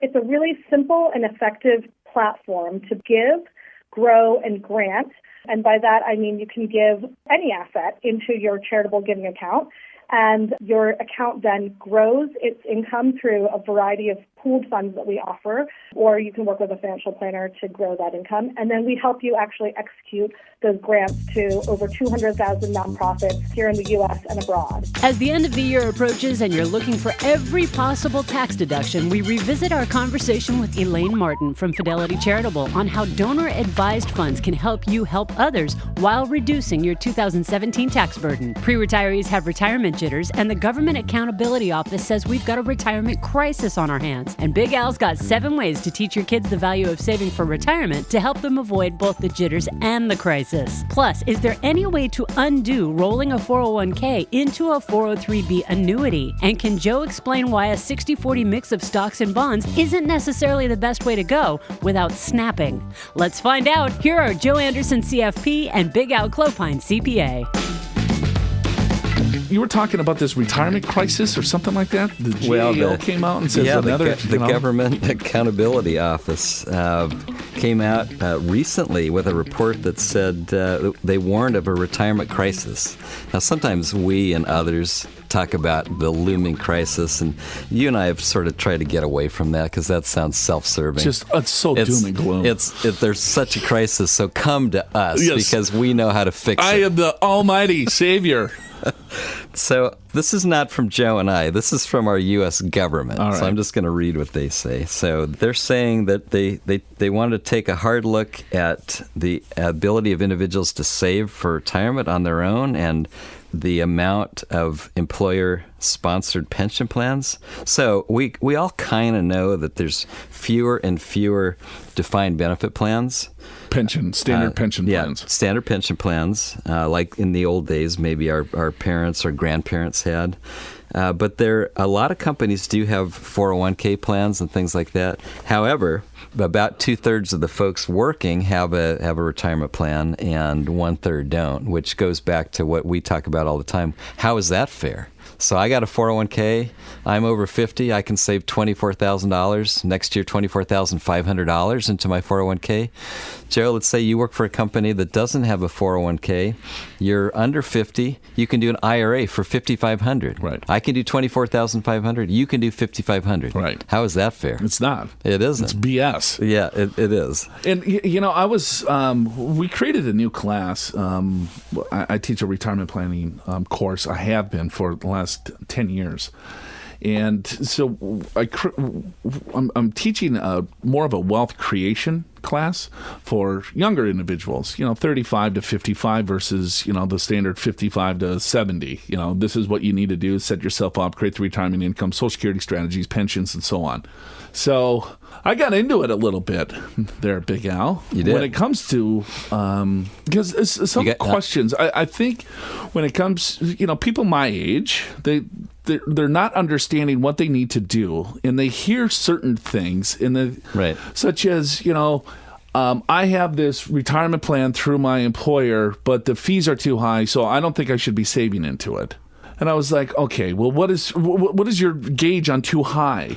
It's a really simple and effective platform to give, grow, and grant. And by that, I mean you can give any asset into your charitable giving account, and your account then grows its income through a variety of pooled funds that we offer, or you can work with a financial planner to grow that income. And then we help you actually execute those grants to over 200,000 nonprofits here in the U.S. and abroad. As the end of the year approaches and you're looking for every possible tax deduction, we revisit our conversation with Elaine Martin from Fidelity Charitable on how donor-advised funds can help you help others while reducing your 2017 tax burden. Pre-retirees have retirement jitters, and the Government Accountability Office says we've got a retirement crisis on our hands. And Big Al's got 7 ways to teach your kids the value of saving for retirement to help them avoid both the jitters and the crisis. Plus, is there any way to undo rolling a 401k into a 403b annuity? And can Joe explain why a 60-40 mix of stocks and bonds isn't necessarily the best way to go without snapping? Let's find out. Here are Joe Anderson, CFP, and Big Al Clopine, CPA. You were talking about this retirement crisis or something like that? The GAO came out and says the Government Accountability Office came out recently with a report that said they warned of a retirement crisis. Now, sometimes we and others talk about the looming crisis, and you and I have sort of tried to get away from that because that sounds self-serving. It's so doom and gloom. There's such a crisis, so come to us because we know how to fix it. I am the almighty savior. So this is not from Joe and I. This is from our U.S. government. All right. So I'm just going to read what they say. So they're saying that they want to take a hard look at the ability of individuals to save for retirement on their own and the amount of employer-sponsored pension plans. So we all kind of know that there's fewer and fewer defined benefit plans. Standard pension plans. Yeah, standard pension plans, like in the old days, maybe our parents or grandparents had. But a lot of companies do have 401k plans and things like that. However, about 2/3 of the folks working have a retirement plan, and 1/3 don't, which goes back to what we talk about all the time. How is that fair? So I got a 401k. I'm over 50. I can save $24,000. Next year, $24,500 into my 401k. Joe, let's say you work for a company that doesn't have a 401k. You're under 50. You can do an IRA for $5,500. Right. I can do $24,500. You can do $5,500. Right. How is that fair? It's not. It isn't. It's BS. Yeah, it is. And, I was, we created a new class. I teach a retirement planning course. I have been for the last 10 years. And so I'm teaching more of a wealth creation class for younger individuals, 35 to 55 versus, the standard 55 to 70. This is what you need to do, set yourself up, create the retirement income, Social Security strategies, pensions, and so on. So I got into it a little bit there, Big Al. You did. When it comes to, because some questions, I think when it comes, people my age, they're not understanding what they need to do, and they hear certain things, right. Such as, I have this retirement plan through my employer, but the fees are too high, so I don't think I should be saving into it. And I was like, okay, well, what is your gauge on too high,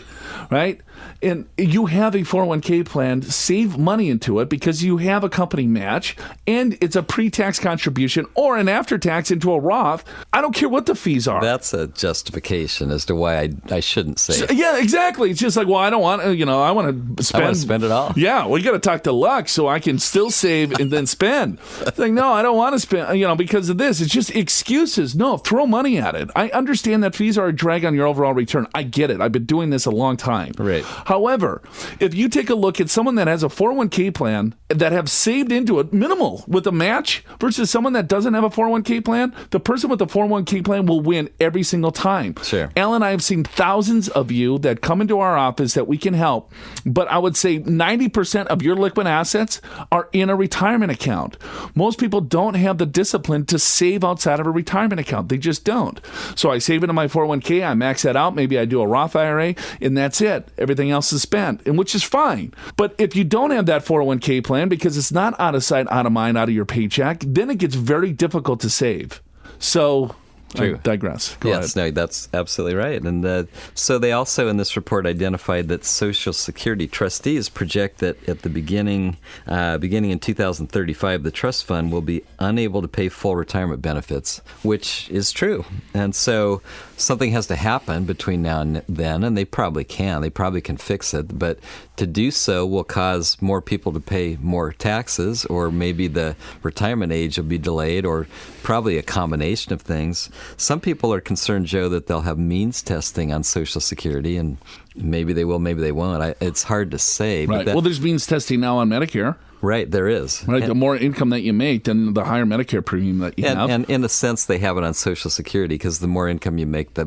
right? And you have a 401k plan, save money into it because you have a company match and it's a pre-tax contribution or an after-tax into a Roth. I don't care what the fees are. That's a justification as to why I shouldn't save. Yeah, exactly. It's just like, well, I don't want, I want to spend. I want to spend it all. Yeah, well, you got to talk to Lux so I can still save and then spend. It's like, no, I don't want to spend, because of this. It's just excuses. No, throw money at it. I understand that fees are a drag on your overall return. I get it. I've been doing this a long time. Right. However, if you take a look at someone that has a 401k plan that have saved into it minimal with a match versus someone that doesn't have a 401k plan, the person with the 401k plan will win every single time. Sure. Al and I have seen thousands of you that come into our office that we can help, but I would say 90% of your liquid assets are in a retirement account. Most people don't have the discipline to save outside of a retirement account. They just don't. So I save into my 401k, I max that out, maybe I do a Roth IRA, and that's it. Everything else is spent, and which is fine. But if you don't have that 401k plan because it's not out of sight, out of mind, out of your paycheck, then it gets very difficult to save. So I digress. Go ahead. No, that's absolutely right. And so they also in this report identified that Social Security trustees project that at the beginning in 2035, the trust fund will be unable to pay full retirement benefits, which is true. And so something has to happen between now and then, and they probably can. They probably can fix it. But to do so will cause more people to pay more taxes, or maybe the retirement age will be delayed, or probably a combination of things. Some people are concerned, Joe, that they'll have means testing on Social Security, and maybe they will, maybe they won't. It's hard to say. Right. But Well, there's means testing now on Medicare. Right, there is. Right, the more income that you make, then the higher Medicare premium that you have. And in a sense, they have it on Social Security because the more income you make, the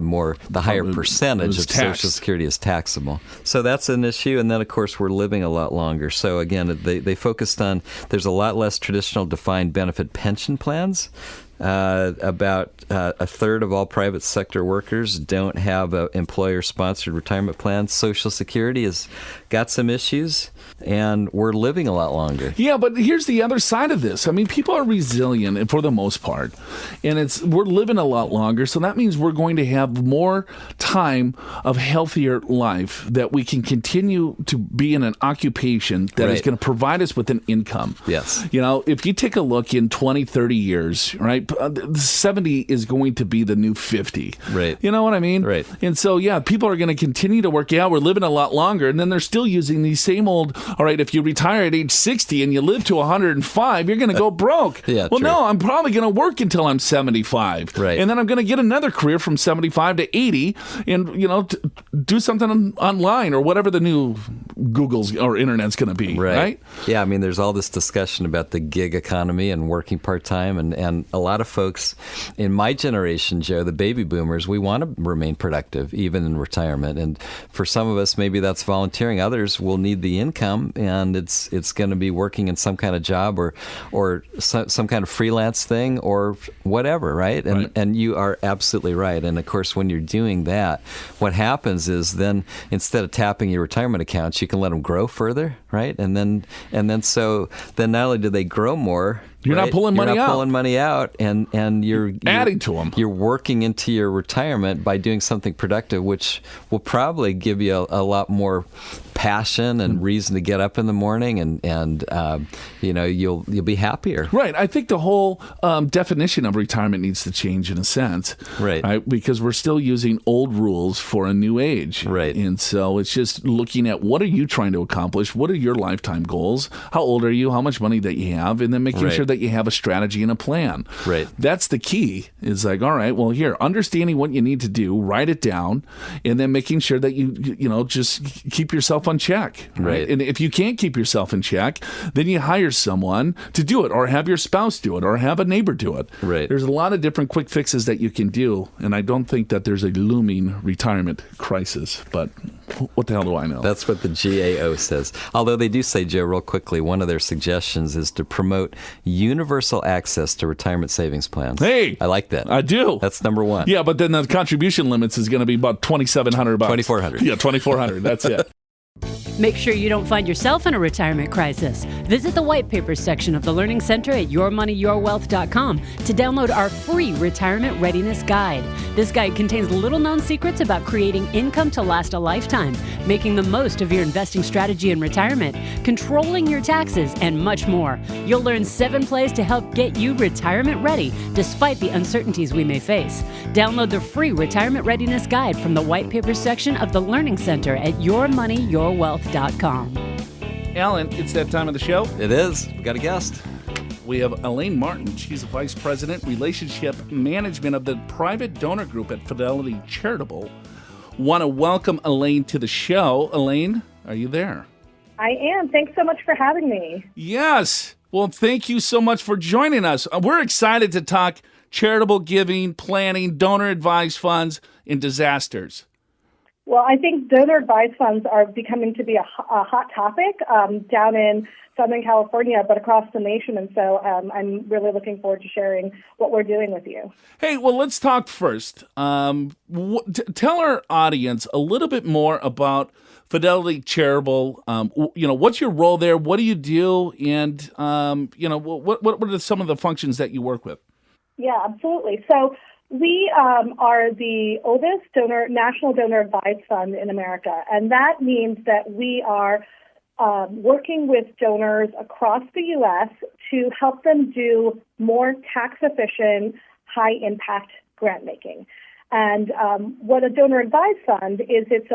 higher percentage of taxed. Social Security is taxable. So that's an issue. And then, of course, we're living a lot longer. So again, they focused on there's a lot less traditional defined benefit pension plans. About a third of all private sector workers don't have an employer-sponsored retirement plan. Social Security has got some issues, and we're living a lot longer. Yeah, but here's the other side of this. I mean, people are resilient and for the most part, and we're living a lot longer, so that means we're going to have more time of healthier life that we can continue to be in an occupation that is going to provide us with an income. Yes. You know, if you take a look in 20, 30 years, right, 70 is going to be the new 50. Right. You know what I mean? Right. And so, yeah, people are going to continue to work. Yeah, we're living a lot longer, and then they're still using these same old, all right, if you retire at age 60 and you live to 105, you're going to go broke. Yeah, well, true. no, I'm probably going to work until I'm 75. Right. And then I'm going to get another career from 75 to 80 and, you know, do something online or whatever the new Google's or Internet's going to be. Right. Yeah, I mean, there's all this discussion about the gig economy and working part-time, and a lot of folks in my generation, Joe, the baby boomers, we want to remain productive even in retirement. And for some of us, maybe that's volunteering. Others will need the income, and it's going to be working in some kind of job or some kind of freelance thing or whatever, right? And you are absolutely right. And of course, when you're doing that, what happens is then instead of tapping your retirement accounts, you can let them grow further, right? And then so then not only do they grow more, you're not pulling money out. You're not pulling money out, and you're adding to them. You're working into your retirement by doing something productive, which will probably give you a lot more passion and reason to get up in the morning, and you know, you'll be happier. Right. I think the whole definition of retirement needs to change in a sense. Right. Because we're still using old rules for a new age. Right. And so it's just looking at what are you trying to accomplish? What are your lifetime goals? How old are you? How much money that you have? And then making sure that you have a strategy and a plan. Right. That's the key. Is like, all right, well, here, understanding what you need to do, write it down, and then making sure that you know, just keep yourself on check. Right. And if you can't keep yourself in check, then you hire someone to do it, or have your spouse do it, or have a neighbor do it. Right. There's a lot of different quick fixes that you can do, and I don't think that there's a looming retirement crisis, but what the hell do I know? That's what the GAO says. Although they do say, Joe, real quickly, one of their suggestions is to promote universal access to retirement savings plans. Hey! I like that. I do. That's number one. Yeah, but then the contribution limits is going to be about $2,700. $2,400. Yeah, $2,400. That's it. Make sure you don't find yourself in a retirement crisis. Visit the white paper section of the Learning Center at yourmoneyyourwealth.com to download our free retirement readiness guide. This guide contains little-known secrets about creating income to last a lifetime, making the most of your investing strategy in retirement, controlling your taxes, and much more. You'll learn 7 plays to help get you retirement ready despite the uncertainties we may face. Download the free retirement readiness guide from the white paper section of the Learning Center at yourmoneyyourwealth.com. Alan, it's that time of the show. It is. We got a guest. We have Elaine Martin. She's the Vice President, Relationship Management of the Private Donor Group at Fidelity Charitable. Want to welcome Elaine to the show. Elaine, are you there? I am. Thanks so much for having me. Yes. Well, thank you so much for joining us. We're excited to talk charitable giving, planning, donor-advised funds, and disasters. Well, I think donor-advised funds are becoming to be a hot topic down in Southern California, but across the nation. And so I'm really looking forward to sharing what we're doing with you. Hey, well, let's talk first. Tell our audience a little bit more about Fidelity Charitable. What's your role there? What do you do? And, what are some of the functions that you work with? Yeah, absolutely. So We are the oldest national donor advised fund in America, and that means that we are working with donors across the U.S. to help them do more tax-efficient, high-impact grant making. And what a donor advised fund is, it's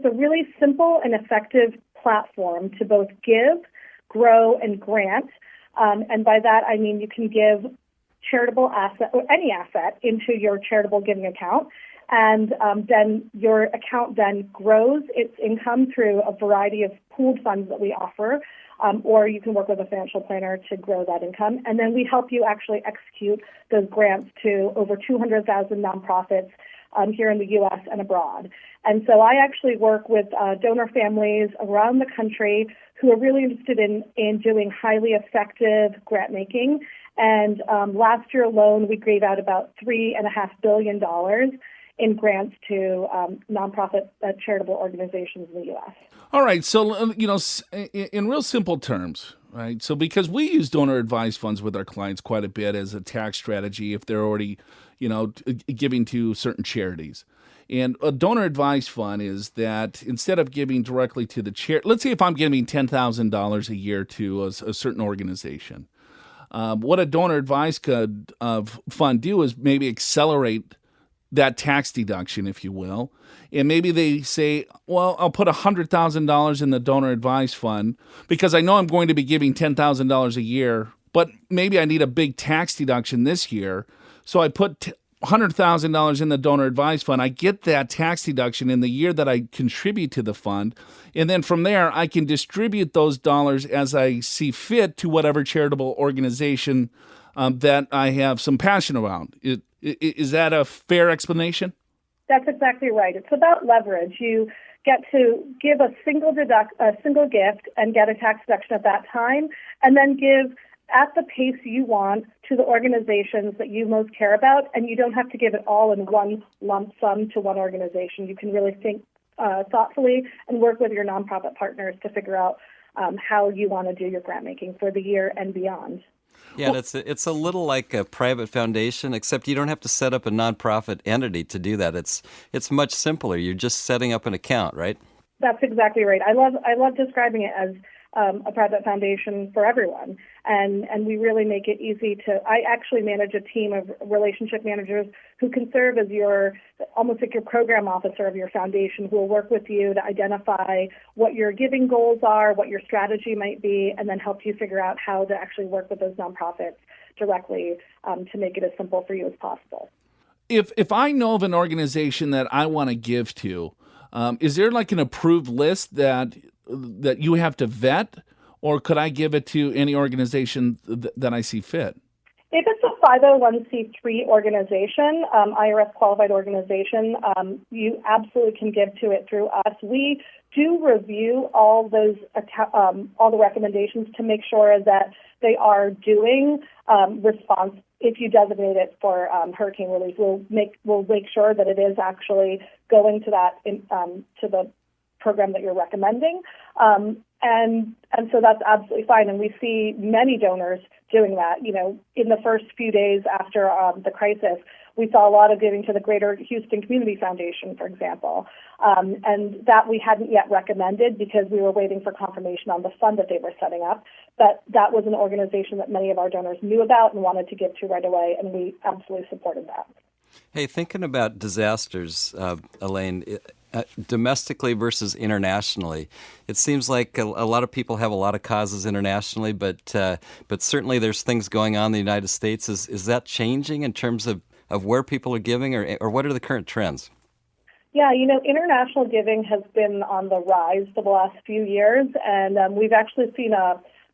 a really simple and effective platform to both give, grow, and grant. And by that, I mean you can give charitable asset or any asset into your charitable giving account. And then your account then grows its income through a variety of pooled funds that we offer, or you can work with a financial planner to grow that income. And then we help you actually execute those grants to over 200,000 nonprofits here in the U.S. and abroad. And so I actually work with donor families around the country who are really interested in doing highly effective grant making. And last year alone, we gave out about $3.5 billion in grants to nonprofit charitable organizations in the U.S. All right. So, in real simple terms, right? So because we use donor advised funds with our clients quite a bit as a tax strategy if they're already, giving to certain charities. And a donor advised fund is that instead of giving directly to the charity, let's say if I'm giving $10,000 a year to a certain organization, what a donor advised fund do is maybe accelerate that tax deduction, if you will. And maybe they say, well, I'll put $100,000 in the donor advised fund because I know I'm going to be giving $10,000 a year, but maybe I need a big tax deduction this year. So I put $100,000 in the donor advised fund. I get that tax deduction in the year that I contribute to the fund. And then from there, I can distribute those dollars as I see fit to whatever charitable organization that I have some passion around. Is that a fair explanation? That's exactly right. It's about leverage. You get to give a single gift and get a tax deduction at that time, and then give at the pace you want to the organizations that you most care about, and you don't have to give it all in one lump sum to one organization. You can really think thoughtfully and work with your nonprofit partners to figure out how you want to do your grant making for the year and beyond. Yeah, it's a little like a private foundation, except you don't have to set up a nonprofit entity to do that. It's much simpler. You're just setting up an account, right? That's exactly right. I love describing it as a private foundation for everyone, and we really make it easy to. I actually manage a team of relationship managers who can serve as almost like your program officer of your foundation, who will work with you to identify what your giving goals are, what your strategy might be, and then help you figure out how to actually work with those nonprofits directly to make it as simple for you as possible. If I know of an organization that I want to give to, is there like an approved list that you have to vet, or could I give it to any organization that I see fit? If it's a 501c3 organization, IRS qualified organization, you absolutely can give to it through us. We do review all the recommendations to make sure that they are doing response. If you designate it for hurricane relief, we'll make sure that it is actually going to that to the program that you're recommending. And so that's absolutely fine. And we see many donors doing that. In the first few days after the crisis, we saw a lot of giving to the Greater Houston Community Foundation, for example. And that we hadn't yet recommended because we were waiting for confirmation on the fund that they were setting up. But that was an organization that many of our donors knew about and wanted to give to right away, and we absolutely supported that. Hey, thinking about disasters, Elaine, domestically versus internationally, it seems like a lot of people have a lot of causes internationally, but certainly there's things going on in the United States. Is that changing in terms of where people are giving, or what are the current trends? Yeah, international giving has been on the rise for the last few years, and we've actually seen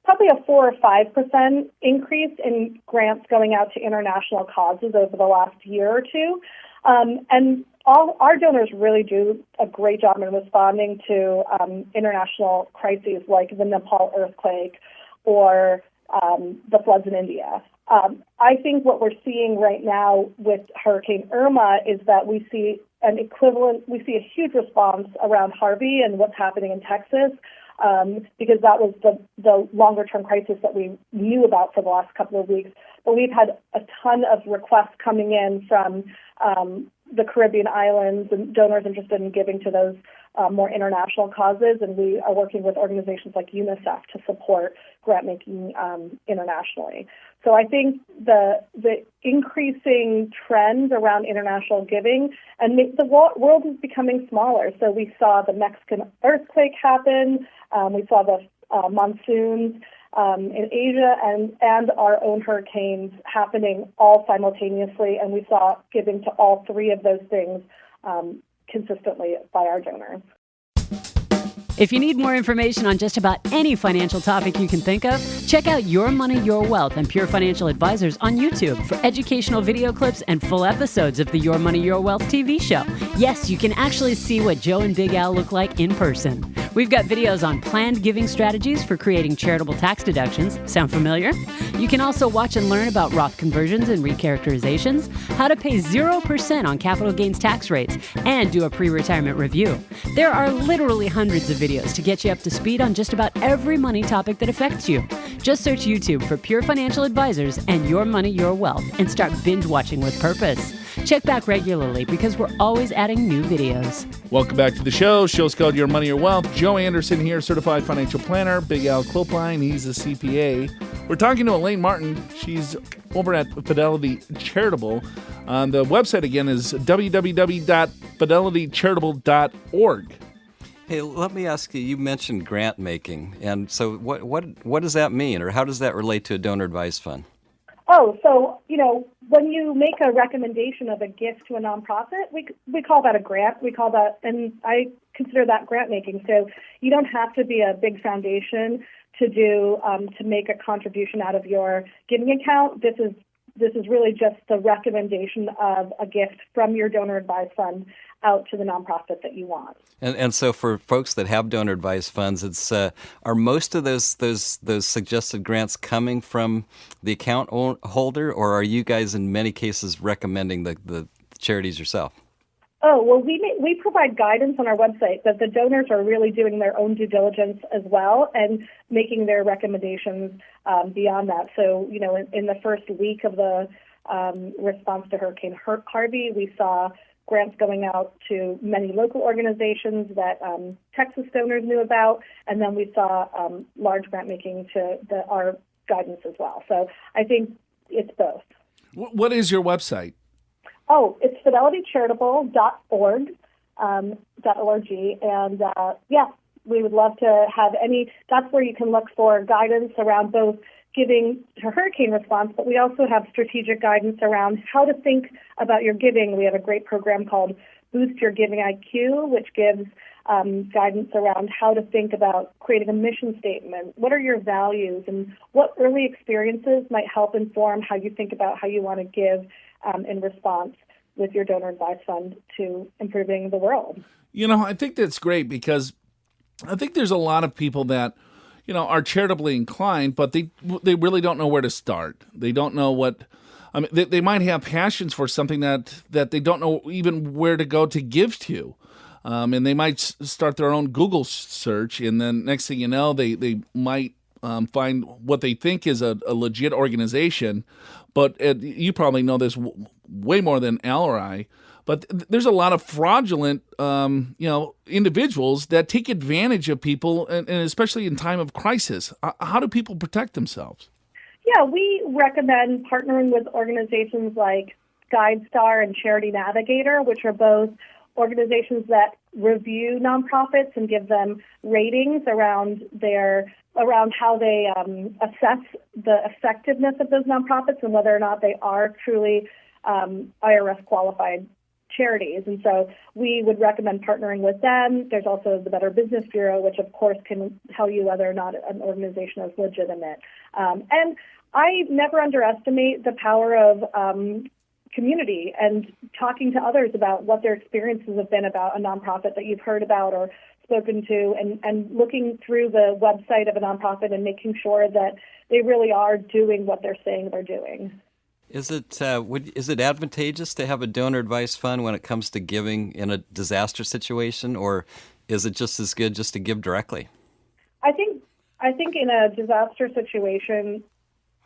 probably a 4 or 5% increase in grants going out to international causes over the last year or two. And all our donors really do a great job in responding to international crises like the Nepal earthquake or the floods in India. I think what we're seeing right now with Hurricane Irma is that we see a huge response around Harvey and what's happening in Texas, because that was the longer-term crisis that we knew about for the last couple of weeks. but we've had a ton of requests coming in from the Caribbean islands and donors interested in giving to those more international causes, and we are working with organizations like UNICEF to support grant making internationally. So I think the increasing trend around international giving, and the world is becoming smaller. So we saw the Mexican earthquake happen, we saw the monsoons in Asia, and our own hurricanes happening all simultaneously, and we saw giving to all three of those things consistently by our donors. If you need more information on just about any financial topic you can think of, check out Your Money, Your Wealth and Pure Financial Advisors on YouTube for educational video clips and full episodes of the Your Money, Your Wealth TV show. Yes, you can actually see what Joe and Big Al look like in person. We've got videos on planned giving strategies for creating charitable tax deductions. Sound familiar? You can also watch and learn about Roth conversions and recharacterizations, how to pay 0% on capital gains tax rates, and do a pre-retirement review. There are literally hundreds of videos to get you up to speed on just about every money topic that affects you. Just search YouTube for Pure Financial Advisors and Your Money, Your Wealth and start binge watching with purpose. Check back regularly because we're always adding new videos. Welcome back to the show. Show's called Your Money, Your Wealth. Joe Anderson here, certified financial planner. Big Al Clopine, he's a CPA. We're talking to Elaine Martin. She's over at Fidelity Charitable. The website again is www.fidelitycharitable.org. Hey, let me ask you, you mentioned grant making, and so what does that mean, or how does that relate to a donor advised fund? Oh, so, when you make a recommendation of a gift to a nonprofit, we call that a grant. We call that, and I consider that grant making. So you don't have to be a big foundation to make a contribution out of your giving account. This is really just the recommendation of a gift from your donor advised fund out to the nonprofit that you want. And so for folks that have donor advised funds, it's are most of those suggested grants coming from the account holder, or are you guys in many cases recommending the charities yourself? Oh, well, we provide guidance on our website that the donors are really doing their own due diligence as well and making their recommendations beyond that. So, in the first week of the response to Hurricane Harvey, we saw grants going out to many local organizations that Texas donors knew about, and then we saw large grant making to our guidance as well. So I think it's both. What is your website? Oh, it's fidelitycharitable.org, .org, and we would love to have that's where you can look for guidance around both giving to hurricane response, but we also have strategic guidance around how to think about your giving. We have a great program called Boost Your Giving IQ, which gives guidance around how to think about creating a mission statement. What are your values, and what early experiences might help inform how you think about how you want to give in response with your donor advised fund to improving the world. I think that's great because I think there's a lot of people that, are charitably inclined, but they really don't know where to start. They don't know they might have passions for something that they don't know even where to go to give to. And they might start their own Google search, and then next thing you know, they might find what they think is a legit organization. But you probably know this way more than Al or I, but there's a lot of fraudulent, individuals that take advantage of people, and especially in time of crisis. How do people protect themselves? Yeah, we recommend partnering with organizations like GuideStar and Charity Navigator, which are both organizations that review nonprofits and give them ratings around how they assess the effectiveness of those nonprofits and whether or not they are truly IRS qualified charities. And so we would recommend partnering with them. There's also the Better Business Bureau, which of course can tell you whether or not an organization is legitimate. And I never underestimate the power of community and talking to others about what their experiences have been about a nonprofit that you've heard about or spoken to, and looking through the website of a nonprofit and making sure that they really are doing what they're saying they're doing. Is it advantageous to have a donor advised fund when it comes to giving in a disaster situation, or is it just as good just to give directly? I think in a disaster situation,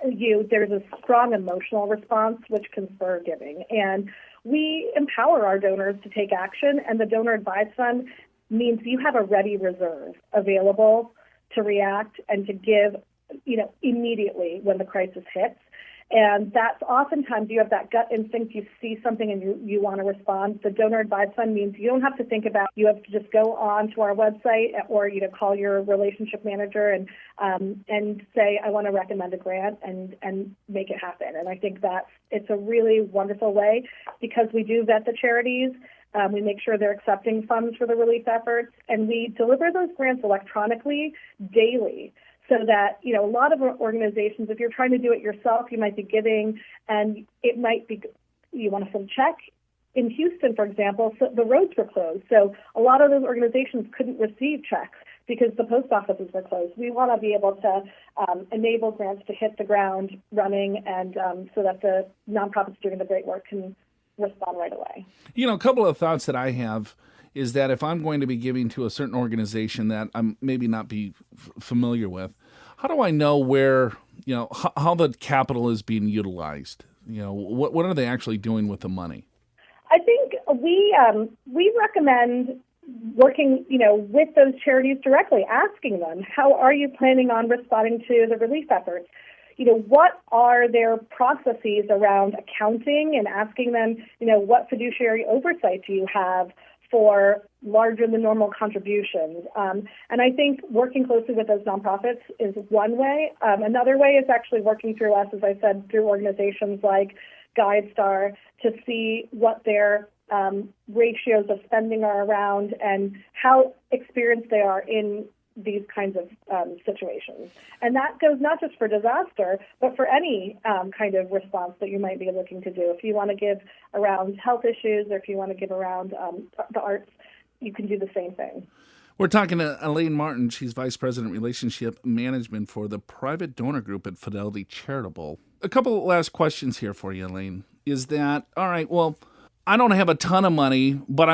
there's a strong emotional response which can spur giving. And we empower our donors to take action, and the donor advised fund means you have a ready reserve available to react and to give, immediately when the crisis hits. And that's oftentimes you have that gut instinct, you see something and you want to respond. The donor advised fund means you don't have to think about, you have to just go on to our website or, call your relationship manager and say, I want to recommend a grant and make it happen. And I think it's a really wonderful way because we do vet the charities. We make sure they're accepting funds for the relief efforts, and we deliver those grants electronically daily. So that, a lot of organizations, if you're trying to do it yourself, you might be giving, and it might be, you want to send a check. In Houston, for example, so the roads were closed. So a lot of those organizations couldn't receive checks because the post offices were closed. We want to be able to enable grants to hit the ground running and so that the nonprofits doing the great work can respond right away. A couple of thoughts that I have is that if I'm going to be giving to a certain organization that I'm maybe not be familiar with, how do I know where, how the capital is being utilized? What are they actually doing with the money? I think we recommend working, with those charities directly, asking them, how are you planning on responding to the relief efforts? What are their processes around accounting, and asking them, what fiduciary oversight do you have for larger than normal contributions? And I think working closely with those nonprofits is one way. Another way is actually working through us, as I said, through organizations like GuideStar to see what their ratios of spending are around and how experienced they are in these kinds of situations. And that goes not just for disaster, but for any kind of response that you might be looking to do. If you want to give around health issues or if you want to give around the arts, you can do the same thing. We're talking to Elaine Martin. She's Vice President Relationship Management for the Private Donor Group at Fidelity Charitable. A couple of last questions here for you, Elaine. Is that, all right, well, I don't have a ton of money, but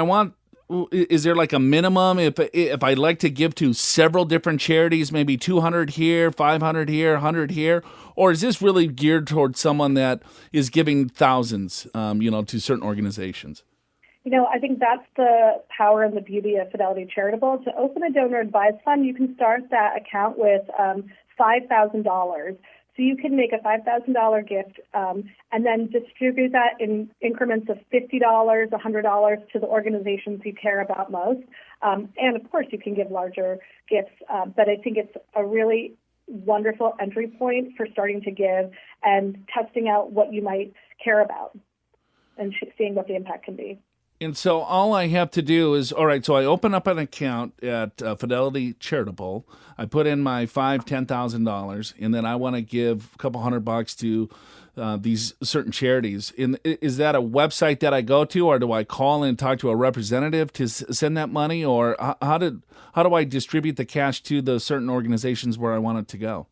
is there like a minimum if I'd like to give to several different charities, maybe 200 here, 500 here, 100 here? Or is this really geared towards someone that is giving thousands, to certain organizations? I think that's the power and the beauty of Fidelity Charitable. To open a donor advised fund, you can start that account with $5,000. So you can make a $5,000 gift and then distribute that in increments of $50, $100 to the organizations you care about most. And, of course, you can give larger gifts. But I think it's a really wonderful entry point for starting to give and testing out what you might care about and seeing what the impact can be. And so all I have to do is, all right, so I open up an account at Fidelity Charitable. I put in my $5,000, $10,000, and then I want to give a couple $100 to these certain charities. Is that a website that I go to, or do I call and talk to a representative to send that money, or how do I distribute the cash to the certain organizations where I want it to go?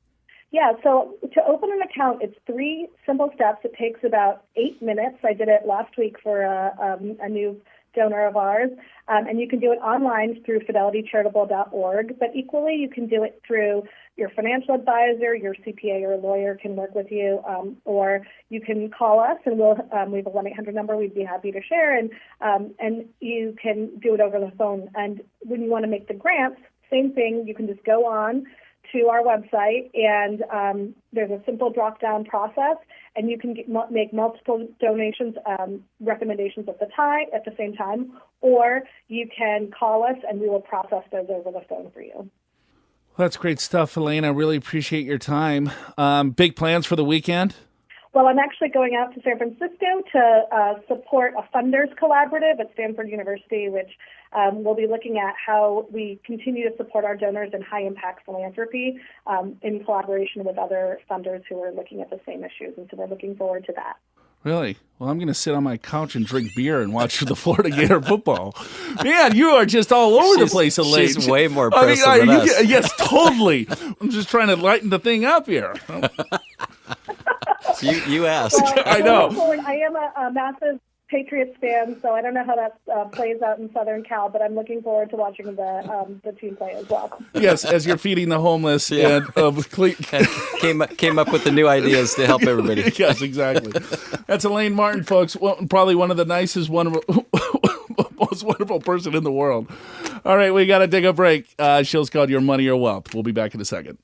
Yeah, so to open an account, it's 3 simple steps. It takes about 8 minutes. I did it last week for a new donor of ours. And you can do it online through fidelitycharitable.org. But equally, you can do it through your financial advisor, your CPA or lawyer can work with you, or you can call us and we have a 1-800 number we'd be happy to share, and you can do it over the phone. And when you want to make the grants, same thing. You can just go on to our website, and there's a simple drop-down process, and you can make multiple donations, recommendations at the same time, or you can call us, and we will process those over the phone for you. Well, that's great stuff, Elaine. I really appreciate your time. Big plans for the weekend? Well, I'm actually going out to San Francisco to support a funders collaborative at Stanford University, which will be looking at how we continue to support our donors in high-impact philanthropy in collaboration with other funders who are looking at the same issues. And so we're looking forward to that. Really? Well, I'm going to sit on my couch and drink beer and watch the Florida Gator football. Man, you are just all over the place, Elaine. She's way more impressive than us. Yes, totally. I'm just trying to lighten the thing up here. You asked. Well, I know. I am a massive Patriots fan, so I don't know how that plays out in Southern Cal, but I'm looking forward to watching the team play as well. Yes, as you're feeding the homeless and came up with the new ideas to help everybody. Yes, exactly. That's Elaine Martin, folks. Probably one of the nicest, most wonderful person in the world. All right, we got to take a break. Show's called Your Money, Your Wealth. We'll be back in a second.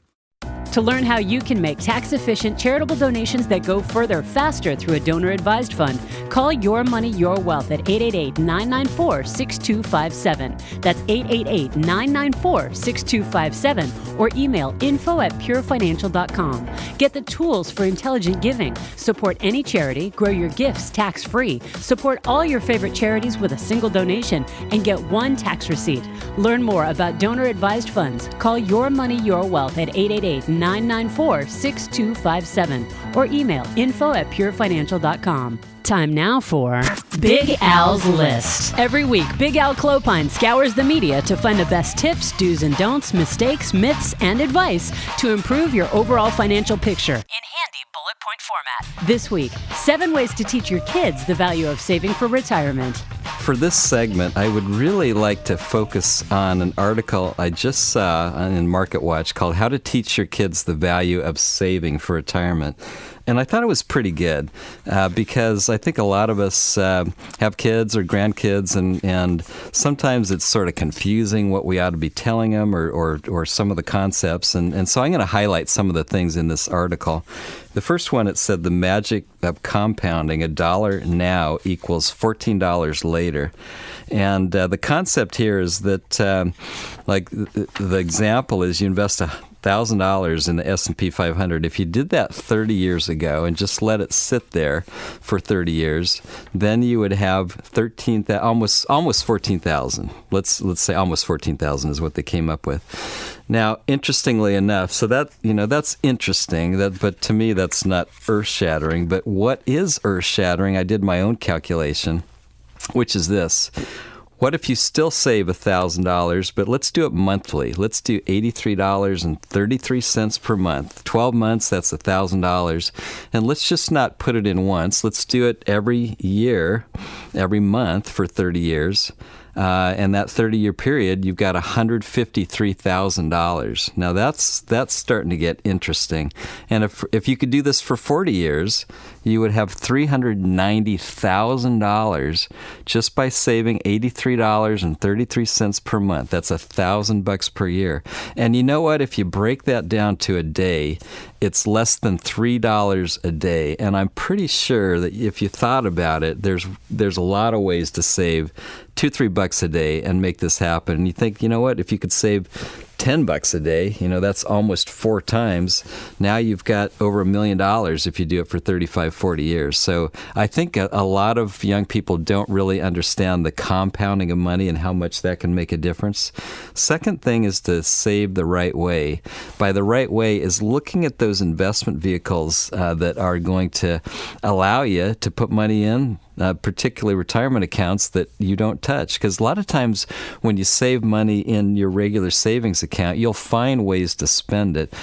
To learn how you can make tax-efficient charitable donations that go further faster through a donor-advised fund, call Your Money, Your Wealth at 888-994-6257. That's 888-994-6257. Or email info@purefinancial.com. Get the tools for intelligent giving. Support any charity, grow your gifts tax-free. Support all your favorite charities with a single donation and get one tax receipt. Learn more about donor-advised funds. Call Your Money, Your Wealth at 888-994-6257 or email info@purefinancial.com. Time now for Big Al's List. Every week, Big Al Clopine scours the media to find the best tips, do's and don'ts, mistakes, myths, and advice to improve your overall financial picture in handy bullet point format. This week, 7 ways to teach your kids the value of saving for retirement. For this segment, I would really like to focus on an article I just saw in MarketWatch called How to Teach Your Kids the Value of Saving for Retirement. And I thought it was pretty good because I think a lot of us have kids or grandkids, and sometimes it's sort of confusing what we ought to be telling them or some of the concepts. And so I'm going to highlight some of the things in this article. The first one, it said the magic of compounding. $1 now equals $14 later. And the concept here is that, like the example is you invest $1,000 in the S&P 500. If you did that 30 years ago and just let it sit there for 30 years, then you would have almost 14,000. Let's say almost 14,000 is what they came up with. Now, interestingly enough, so that's interesting. But to me, that's not earth-shattering. But what is earth-shattering? I did my own calculation, which is this. What if you still save $1,000, but let's do it monthly? Let's do $83.33 per month. 12 months, that's $1,000. And let's just not put it in once. Let's do it every year, every month for 30 years. And that 30-year period, you've got $153,000. Now that's starting to get interesting. And if you could do this for 40 years, you would have $390,000 just by saving $83.33 per month. That's $1,000 per year. And you know what? If you break that down to a day, it's less than $3 a day. And I'm pretty sure that if you thought about it, there's a lot of ways to save $2-3 a day and make this happen. And you think, you know what? If you could save $10 a day, that's almost 4 times. Now you've got over $1 million if you do it for 35, 40 years. So I think a lot of young people don't really understand the compounding of money and how much that can make a difference. Second thing is to save the right way. By the right way is looking at those investment vehicles that are going to allow you to put money in, particularly retirement accounts that you don't touch. Because a lot of times when you save money in your regular savings account, you'll find ways to spend it.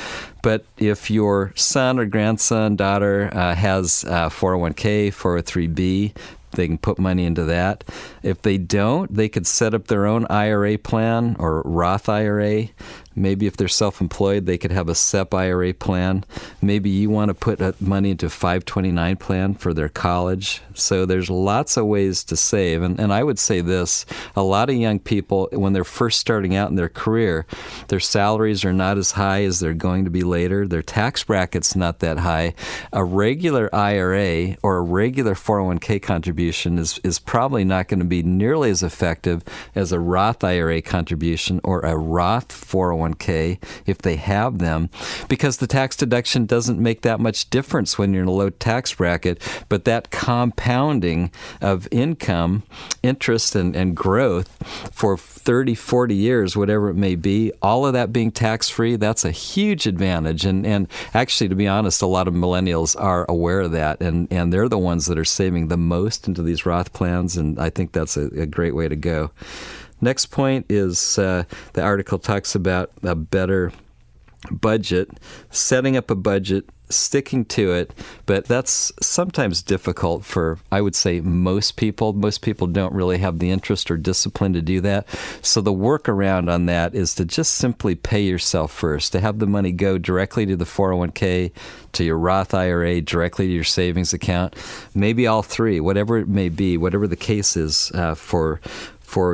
But if your son or grandson, daughter has 401k, 403b, they can put money into that. If they don't, they could set up their own IRA plan or Roth IRA. Maybe if they're self-employed, they could have a SEP IRA plan. Maybe you want to put money into a 529 plan for their college. So there's lots of ways to save. And I would say this, a lot of young people, when they're first starting out in their career, their salaries are not as high as they're going to be later. Their tax bracket's not that high. A regular IRA or a regular 401k contribution is probably not going to be nearly as effective as a Roth IRA contribution or a Roth 401k if they have them, because the tax deduction doesn't make that much difference when you're in a low tax bracket, but that compounding of income, interest, and growth for 30, 40 years, whatever it may be, all of that being tax-free, that's a huge advantage. And actually, to be honest, a lot of millennials are aware of that, and they're the ones that are saving the most into these Roth plans, and I think that's a great way to go. Next point is the article talks about a better budget, setting up a budget, sticking to it, but that's sometimes difficult for, I would say, most people. Most people don't really have the interest or discipline to do that. So the workaround on that is to just simply pay yourself first, to have the money go directly to the 401k, to your Roth IRA, directly to your savings account, maybe all three, whatever it may be, whatever the case is for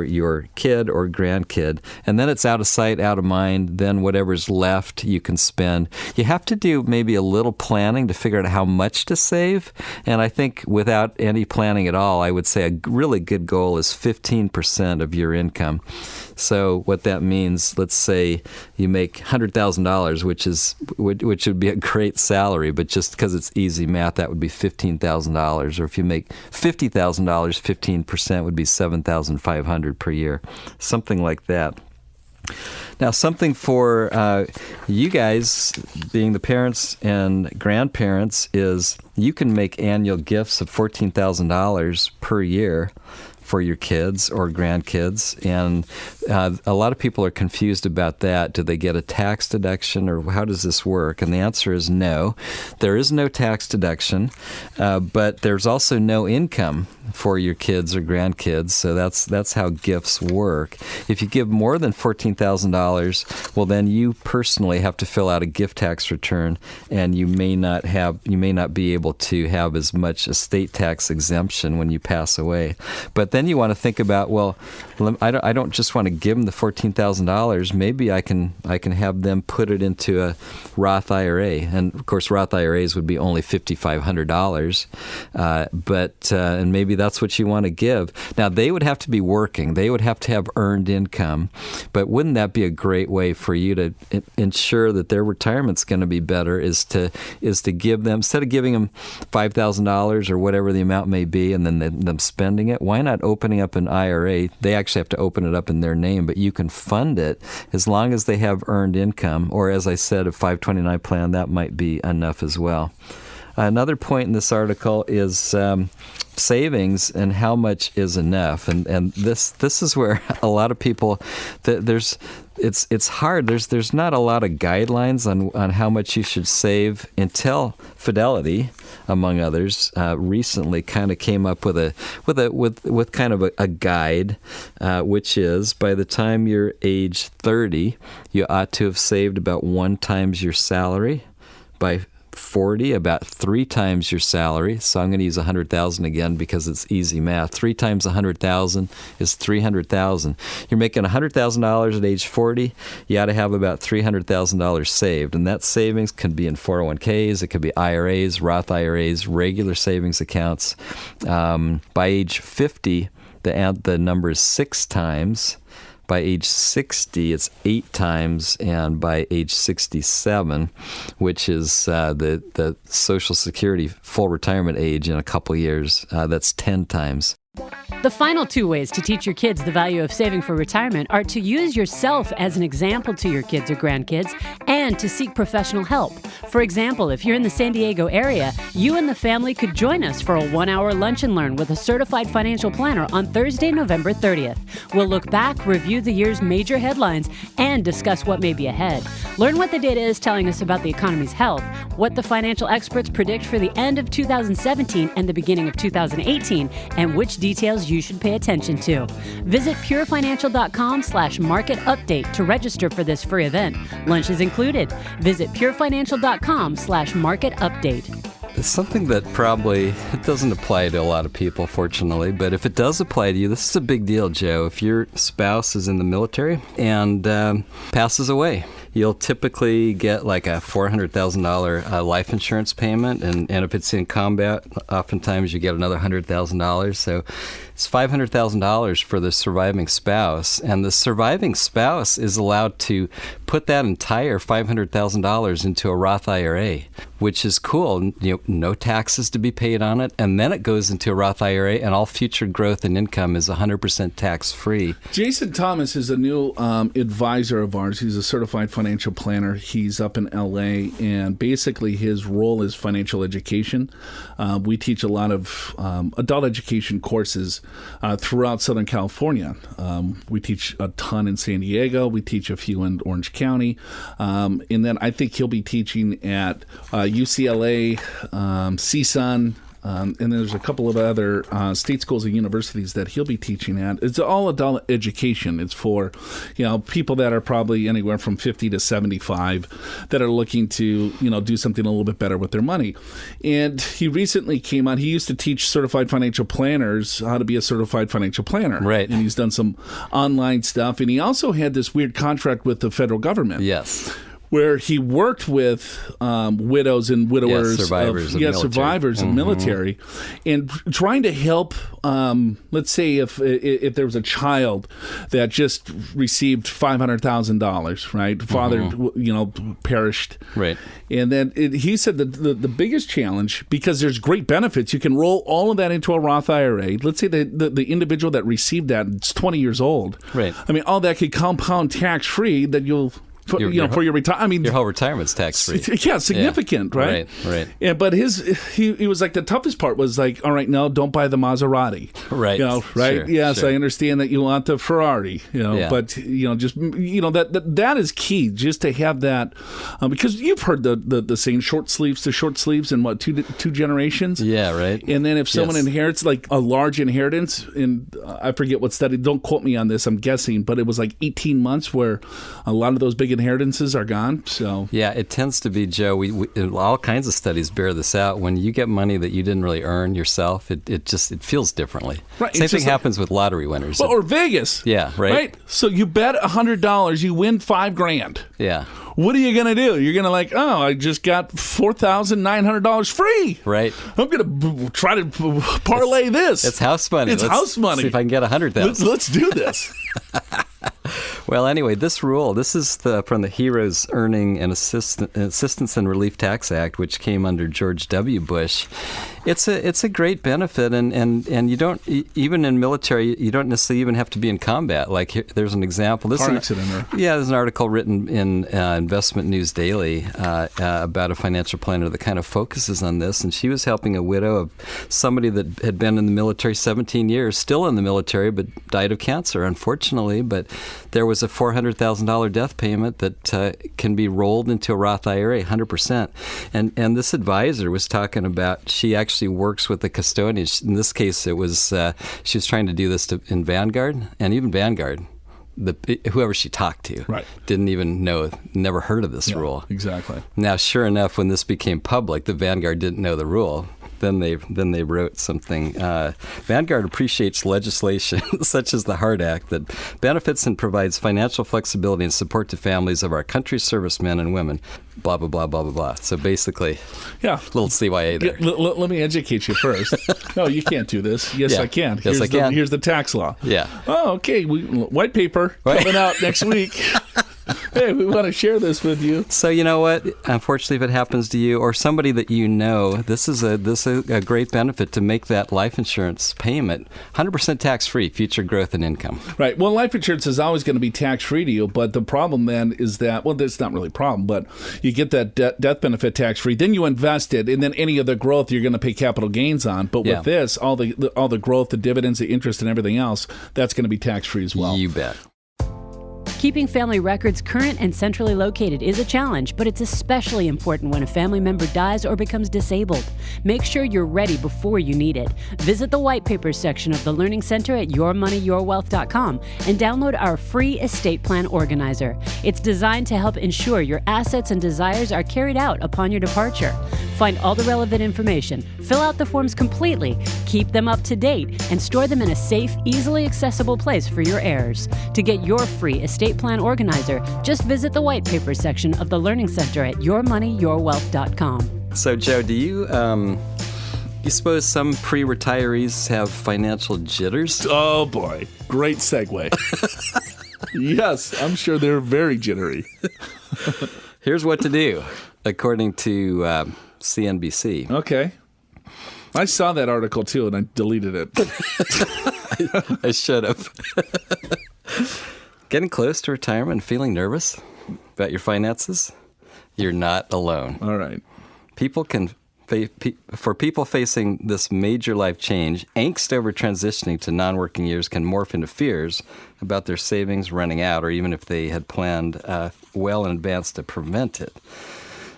your kid or grandkid. And then it's out of sight, out of mind. Then whatever's left, you can spend. You have to do maybe a little planning to figure out how much to save. And I think without any planning at all, I would say a really good goal is 15% of your income. So what that means, let's say you make $100,000, which would be a great salary, but just because it's easy math, that would be $15,000. Or if you make $50,000, 15% would be $7,500 per year, something like that. Now, something for you guys, being the parents and grandparents, is you can make annual gifts of $14,000 per year for your kids or grandkids. And a lot of people are confused about that. Do they get a tax deduction, or how does this work? And the answer is no. There is no tax deduction, but there's also no income for your kids or grandkids. So that's how gifts work. If you give more than $14,000, well, then you personally have to fill out a gift tax return, and you may not be able to have as much estate tax exemption when you pass away. But then you want to think about, well, I don't just want to give them the $14,000. Maybe I can have them put it into a Roth IRA, and of course Roth IRAs would be only $5,500, and maybe that's what you want to give. Now they would have to be working; they would have to have earned income. But wouldn't that be a great way for you to ensure that their retirement's going to be better? Is to give them, instead of giving them $5,000 or whatever the amount may be, and then them spending it, why not opening up an IRA? They actually have to open it up in their name, but you can fund it as long as they have earned income. Or as I said, a 529 plan, that might be enough as well. Another point in this article is savings and how much is enough. And this is where a lot of people, it's hard. There's not a lot of guidelines on how much you should save until Fidelity, among others, recently kind of came up with kind of a guide, which is by the time you're age 30, you ought to have saved about 1 times your salary. By 40, about 3 times your salary. So I'm going to use 100,000 again because it's easy math. 3 times 100,000 is 300,000. You're making $100,000 at age 40. You ought to have about $300,000 saved, and that savings can be in 401ks. It could be IRAs, Roth IRAs, regular savings accounts. By age 50, the number is 6 times. By age 60, it's 8 times, and by age 67, which is the Social Security full retirement age in a couple years, that's 10 times. The final 2 ways to teach your kids the value of saving for retirement are to use yourself as an example to your kids or grandkids and to seek professional help. For example, if you're in the San Diego area, you and the family could join us for a 1-hour lunch and learn with a certified financial planner on Thursday, November 30th. We'll look back, review the year's major headlines, and discuss what may be ahead. Learn what the data is telling us about the economy's health, what the financial experts predict for the end of 2017 and the beginning of 2018, and which details you should pay attention to. Visit purefinancial.com/market update to register for this free event. Lunch is included. Visit purefinancial.com/market update. It's something that probably doesn't apply to a lot of people, fortunately, but if it does apply to you, this is a big deal, Joe. If your spouse is in the military and passes away, you'll typically get like a $400,000 life insurance payment, and if it's in combat, oftentimes you get another $100,000. So it's $500,000 for the surviving spouse, and the surviving spouse is allowed to put that entire $500,000 into a Roth IRA, which is cool. No taxes to be paid on it, and then it goes into a Roth IRA, and all future growth and income is 100% tax-free. Jason Thomas is a new advisor of ours. He's a certified financial planner. He's up in LA, and basically his role is financial education. We teach a lot of adult education courses throughout Southern California. We teach a ton in San Diego. We teach a few in Orange County. And then I think he'll be teaching at UCLA, CSUN, and there's a couple of other state schools and universities that he'll be teaching at. It's all adult education. It's for, people that are probably anywhere from 50 to 75 that are looking to, do something a little bit better with their money. And he recently came on. He used to teach certified financial planners how to be a certified financial planner. Right. And he's done some online stuff. And he also had this weird contract with the federal government. Yes. Where he worked with widows and widowers, survivors of military, and trying to help. Let's say if there was a child that just received $500,000, right? Father, perished, right? And then he said that the biggest challenge, because there's great benefits, you can roll all of that into a Roth IRA. Let's say the individual that received that is 20 years old, right? I mean, all that could compound tax free. That you'll for your retirement. I mean, your whole retirement's tax free. Yeah, significant, right? Right. Yeah, but he was like, the toughest part was like, all right, no, don't buy the Maserati, right? Right? Sure, yes, sure. I understand that you want the Ferrari, Yeah. but just that is key, just to have that, because you've heard the saying, short sleeves to short sleeves in what two generations? Yeah, right. And then if someone Yes. inherits like a large inheritance, and I forget what study, don't quote me on this, I'm guessing, but it was like 18 months where a lot of those big inheritances are gone. So yeah, it tends to be, Joe. We all kinds of studies bear this out. When you get money that you didn't really earn yourself, it feels differently. Right. Same thing happens with lottery winners. Or Vegas. Yeah, right. So you bet $100, you win $5,000. Yeah. What are you going to do? You're going to I just got $4,900 free. Right. I'm going to try to parlay this. It's house money. It's house money. See if I can get 100,000. Let's do this. Well, anyway, this is from the HEROES Earning and Assistance and Relief Tax Act, which came under George W. Bush. It's a great benefit, and you don't, even in military, you don't necessarily even have to be in combat. Like there's an example. Car accident. Yeah, there's an article written in Investment News Daily about a financial planner that kind of focuses on this, and she was helping a widow of somebody that had been in the military 17 years, still in the military, but died of cancer, unfortunately. But there was a $400,000 death payment that can be rolled into a Roth IRA, 100%. And this advisor was talking about, she actually works with the custodian. In this case, it was she was trying to do this in Vanguard, and even Vanguard, whoever she talked to, right, didn't even know, never heard of this rule. Exactly. Now, sure enough, when this became public, the Vanguard didn't know the rule. Then they wrote something. Vanguard appreciates legislation such as the HART Act that benefits and provides financial flexibility and support to families of our country's servicemen and women. Blah blah blah blah blah blah. So basically, yeah, little CYA there. Let me educate you first. No, you can't do this. Yes, I can. Yes, I can. Here's the tax law. Yeah. Oh, okay. White paper coming out next week. Hey, we want to share this with you. So you know what? Unfortunately, if it happens to you or somebody that you know, this is a great benefit to make that life insurance payment 100% tax-free, future growth and income. Right. Well, life insurance is always going to be tax-free to you, but the problem then is that, well, that's not really a problem, but you get that death benefit tax-free, then you invest it, and then any of the growth you're going to pay capital gains on. But with this, all the growth, the dividends, the interest, and everything else, that's going to be tax-free as well. You bet. Keeping family records current and centrally located is a challenge, but it's especially important when a family member dies or becomes disabled. Make sure you're ready before you need it. Visit the white papers section of the Learning Center at yourmoneyyourwealth.com and download our free estate plan organizer. It's designed to help ensure your assets and desires are carried out upon your departure. Find all the relevant information, fill out the forms completely, keep them up to date, and store them in a safe, easily accessible place for your heirs. To get your free estate plan organizer, just visit the white paper section of the Learning Center at yourmoneyyourwealth.com. So, Joe, do you suppose some pre-retirees have financial jitters? Oh, boy. Great segue. Yes, I'm sure they're very jittery. Here's what to do, according to CNBC. Okay. I saw that article, too, and I deleted it. I should have. Getting close to retirement and feeling nervous about your finances? You're not alone. All right. People can For people facing this major life change, angst over transitioning to non-working years can morph into fears about their savings running out, or even if they had planned well in advance to prevent it.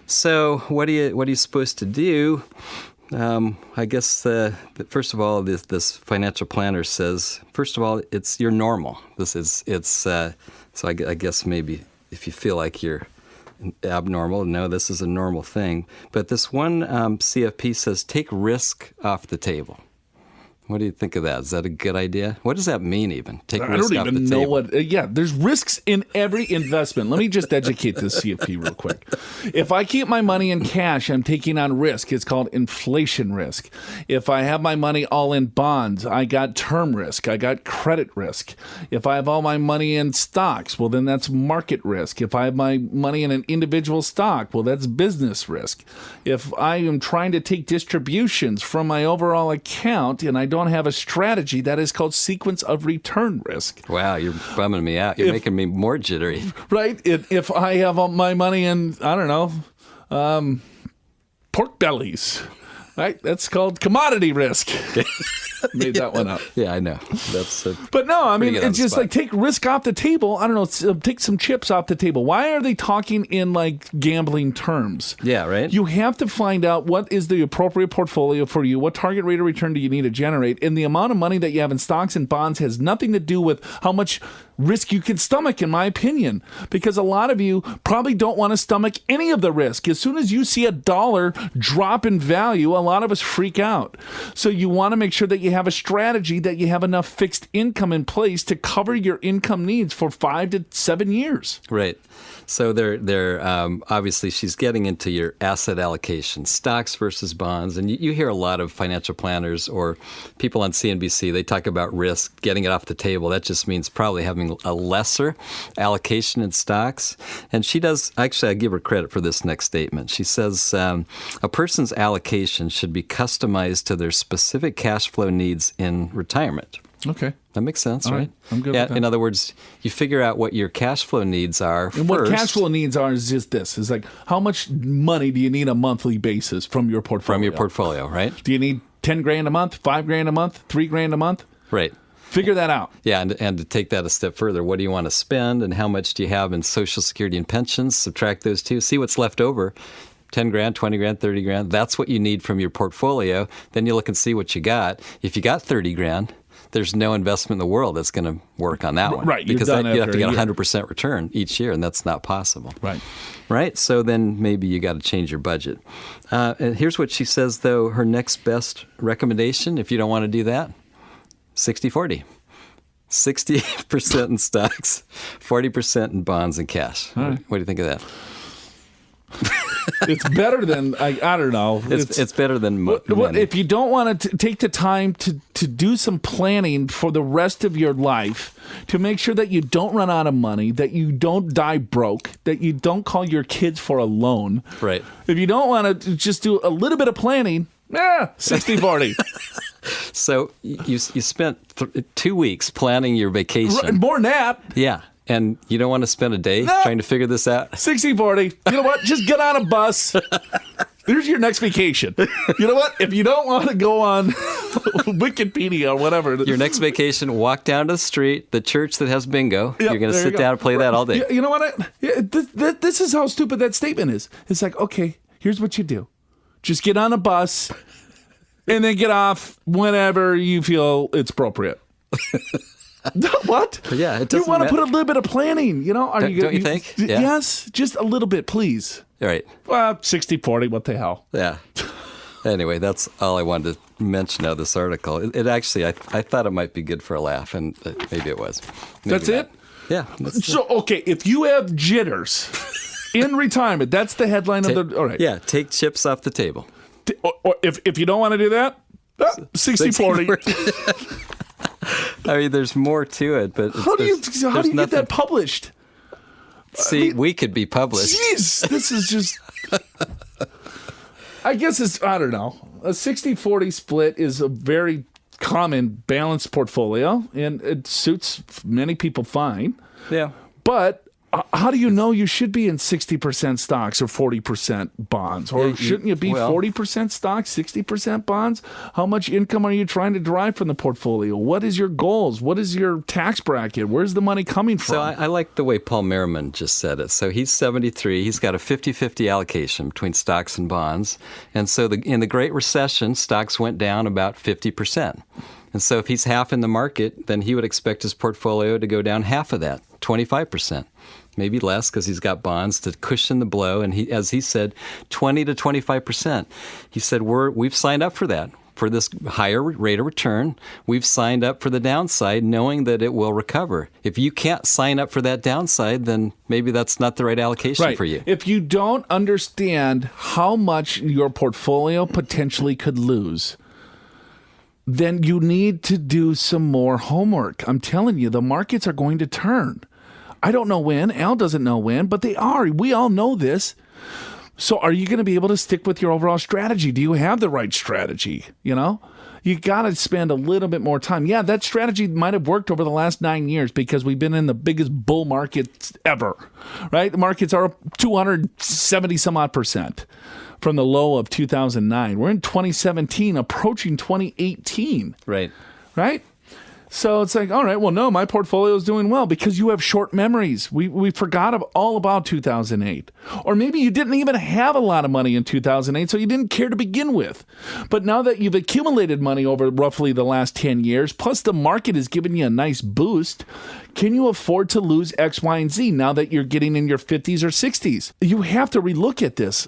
So, what are you supposed to do? I guess first of all, this financial planner says, first of all, you're normal. So I guess maybe if you feel like you're abnormal, no, this is a normal thing. But this one CFP says, take risk off the table. What do you think of that? Is that a good idea? What does that mean even? Take risk off the table. I don't even know what... yeah, there's risks in every investment. Let me just educate this CFP real quick. If I keep my money in cash, I'm taking on risk. It's called inflation risk. If I have my money all in bonds, I got term risk. I got credit risk. If I have all my money in stocks, well, then that's market risk. If I have my money in an individual stock, well, that's business risk. If I am trying to take distributions from my overall account and I don't have a strategy, that is called sequence of return risk. Wow, you're bumming me out. You're making me more jittery. Right? If I have all my money in, I don't know, pork bellies, right? That's called commodity risk. Made that one up. Yeah, I know. But no, I mean, it's just like take risk off the table. I don't know, take some chips off the table. Why are they talking in like gambling terms? Yeah, right. You have to find out what is the appropriate portfolio for you. What target rate of return do you need to generate? And the amount of money that you have in stocks and bonds has nothing to do with how much risk you can stomach, in my opinion, because a lot of you probably don't want to stomach any of the risk. As soon as you see a dollar drop in value, a lot of us freak out. So you want to make sure that you have a strategy, that you have enough fixed income in place to cover your income needs for 5 to 7 years. Right. So they're obviously she's getting into your asset allocation, stocks versus bonds. And you hear a lot of financial planners or people on CNBC, they talk about risk, getting it off the table. That just means probably having a lesser allocation in stocks. And she does, actually, I give her credit for this next statement. She says, a person's allocation should be customized to their specific cash flow needs in retirement. Okay. That makes sense, right? I'm good with that. In other words, you figure out what your cash flow needs are and first. What cash flow needs are is just this. It's like, how much money do you need a monthly basis from your portfolio? From your portfolio, right? Do you need 10 grand a month, 5 grand a month, 3 grand a month? Right. Figure that out. Yeah, and to take that a step further, what do you want to spend and how much do you have in Social Security and pensions? Subtract those two. See what's left over. 10 grand, 20 grand, 30 grand. That's what you need from your portfolio. Then you look and see what you got. If you got 30 grand, there's no investment in the world that's going to work on that one. Right. Because you have to get 100% return each year, and that's not possible. Right. Right? So then maybe you got to change your budget. And here's what she says, though, her next best recommendation, if you don't want to do that, 60-40. 60% in stocks, 40% in bonds and cash. Right. What do you think of that? It's better than, I don't know. It's better than if you don't want to take the time to do some planning for the rest of your life, to make sure that you don't run out of money, that you don't die broke, that you don't call your kids for a loan. Right. If you don't want to just do a little bit of planning, 60-40. So you spent 2 weeks planning your vacation. More than that. Yeah. And you don't want to spend a day trying to figure this out? 60-40. You know what? Just get on a bus. There's your next vacation. You know what? If you don't want to go on Wikipedia or whatever. Your next vacation, walk down to the street, the church that has bingo. Yep, you're going to sit down and play that all day. You know what? This is how stupid that statement is. It's like, okay, here's what you do. Just get on a bus and then get off whenever you feel it's appropriate. What? Yeah, it doesn't. You want to put a little bit of planning, you know? Don't you think? Yeah. Yes, just a little bit, please. All right. Well, 60-40, what the hell? Yeah. Anyway, that's all I wanted to mention out of this article. It actually, I thought it might be good for a laugh, and maybe it was. Maybe that's it? Yeah. So, okay, if you have jitters in retirement, that's the headline of the... All right. Yeah, take chips off the table. Or if you don't want to do that, 60-40. I mean, there's more to it, but how do you get that published? See, we could be published. Jeez, this is just. I guess I don't know. A 60-40 split is a very common balanced portfolio, and it suits many people fine. Yeah. But how do you know you should be in 60% stocks or 40% bonds? Or shouldn't you be 40% stocks, 60% bonds? How much income are you trying to derive from the portfolio? What is your goals? What is your tax bracket? Where's the money coming from? So I like the way Paul Merriman just said it. So he's 73. He's got a 50-50 allocation between stocks and bonds. And so in the Great Recession, stocks went down about 50%. And so if he's half in the market, then he would expect his portfolio to go down half of that, 25%. Maybe less because he's got bonds to cushion the blow. And he, as he said, 20 to 25%. He said, we've signed up for that, for this higher rate of return. We've signed up for the downside knowing that it will recover. If you can't sign up for that downside, then maybe that's not the right allocation for you. If you don't understand how much your portfolio potentially could lose, then you need to do some more homework. I'm telling you, the markets are going to turn. I don't know when. Al doesn't know when, but they are. We all know this. So are you going to be able to stick with your overall strategy? Do you have the right strategy? You got to spend a little bit more time. Yeah, that strategy might have worked over the last 9 years because we've been in the biggest bull markets ever, right? The markets are up 270 some odd percent from the low of 2009. We're in 2017, approaching 2018. Right. So it's like, all right, well, no, my portfolio is doing well because you have short memories. We forgot all about 2008. Or maybe you didn't even have a lot of money in 2008, so you didn't care to begin with. But now that you've accumulated money over roughly the last 10 years, plus the market is giving you a nice boost, can you afford to lose X, Y, and Z now that you're getting in your 50s or 60s? You have to relook at this.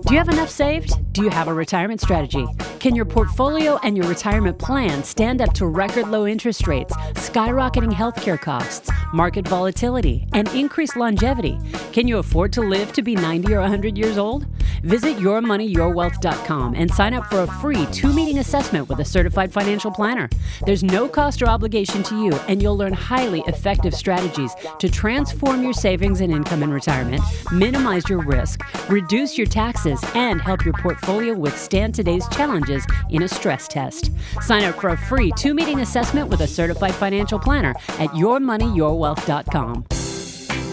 Do you have enough saved? Do you have a retirement strategy? Can your portfolio and your retirement plan stand up to record low interest rates, skyrocketing healthcare costs, market volatility, and increased longevity? Can you afford to live to be 90 or 100 years old? Visit yourmoneyyourwealth.com and sign up for a free 2-meeting assessment with a certified financial planner. There's no cost or obligation to you, and you'll learn highly effective strategies to transform your savings and income in retirement, minimize your risk, reduce your taxes, and help your portfolio withstand today's challenges in a stress test. Sign up for a free 2-meeting assessment with a certified financial planner at yourmoneyyourwealth.com.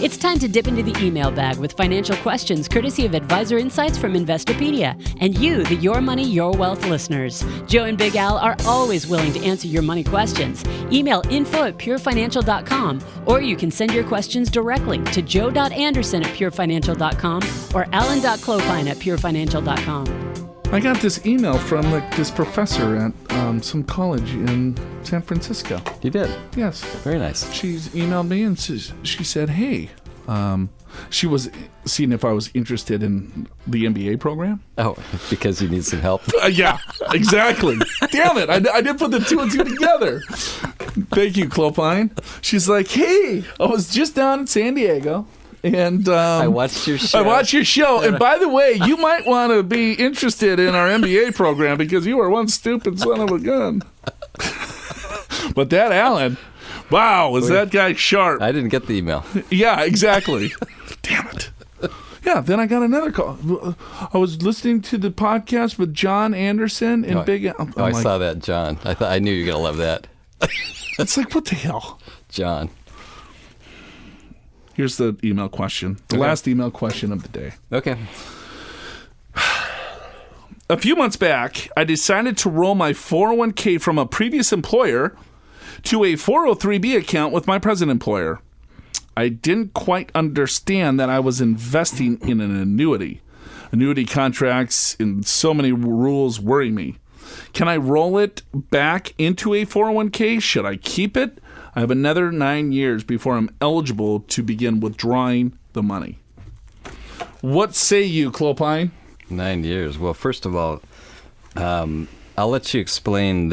It's time to dip into the email bag with financial questions courtesy of Advisor Insights from Investopedia and you, the Your Money, Your Wealth listeners. Joe and Big Al are always willing to answer your money questions. Email info@purefinancial.com, or you can send your questions directly to joe.anderson@purefinancial.com or alan.clopine@purefinancial.com. I got this email from this professor at some college in San Francisco. You did? Yes. Very nice. She's emailed me and she said, hey, she was seeing if I was interested in the MBA program. Oh, because you need some help? Yeah, exactly. Damn it. I didn't put the 2 and 2 together. Thank you, Clopine. She's like, hey, I was just down in San Diego. And I watched your show. And by the way, you might want to be interested in our MBA program because you are one stupid son of a gun. But that Alan, wow, is that guy sharp? I didn't get the email. Yeah, exactly. Damn it. Yeah, then I got another call. I was listening to the podcast with John Anderson and Big Al. I saw that, John. I knew you were going to love that. It's like, what the hell? John. Here's the email question. The last email question of the day. Okay. A few months back, I decided to roll my 401k from a previous employer to a 403b account with my present employer. I didn't quite understand that I was investing in an annuity. Annuity contracts and so many rules worry me. Can I roll it back into a 401k? Should I keep it? I have another 9 years before I'm eligible to begin withdrawing the money. What say you, Clopine? 9 years. Well, first of all, I'll let you explain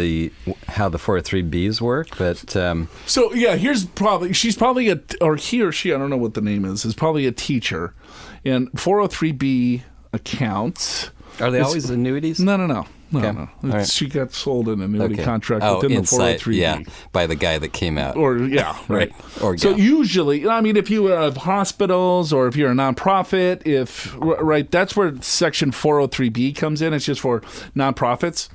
how the 403Bs work, but... So, yeah, she's probably or he or she, I don't know what the name is probably a teacher. And 403B accounts... Are they always annuities? No. Okay. Right. She got sold an annuity contract within the 403B. Yeah, by the guy that came out. Or, yeah, right. Or so usually, I mean, if you have hospitals or if you're a nonprofit, that's where Section 403B comes in. It's just for nonprofits.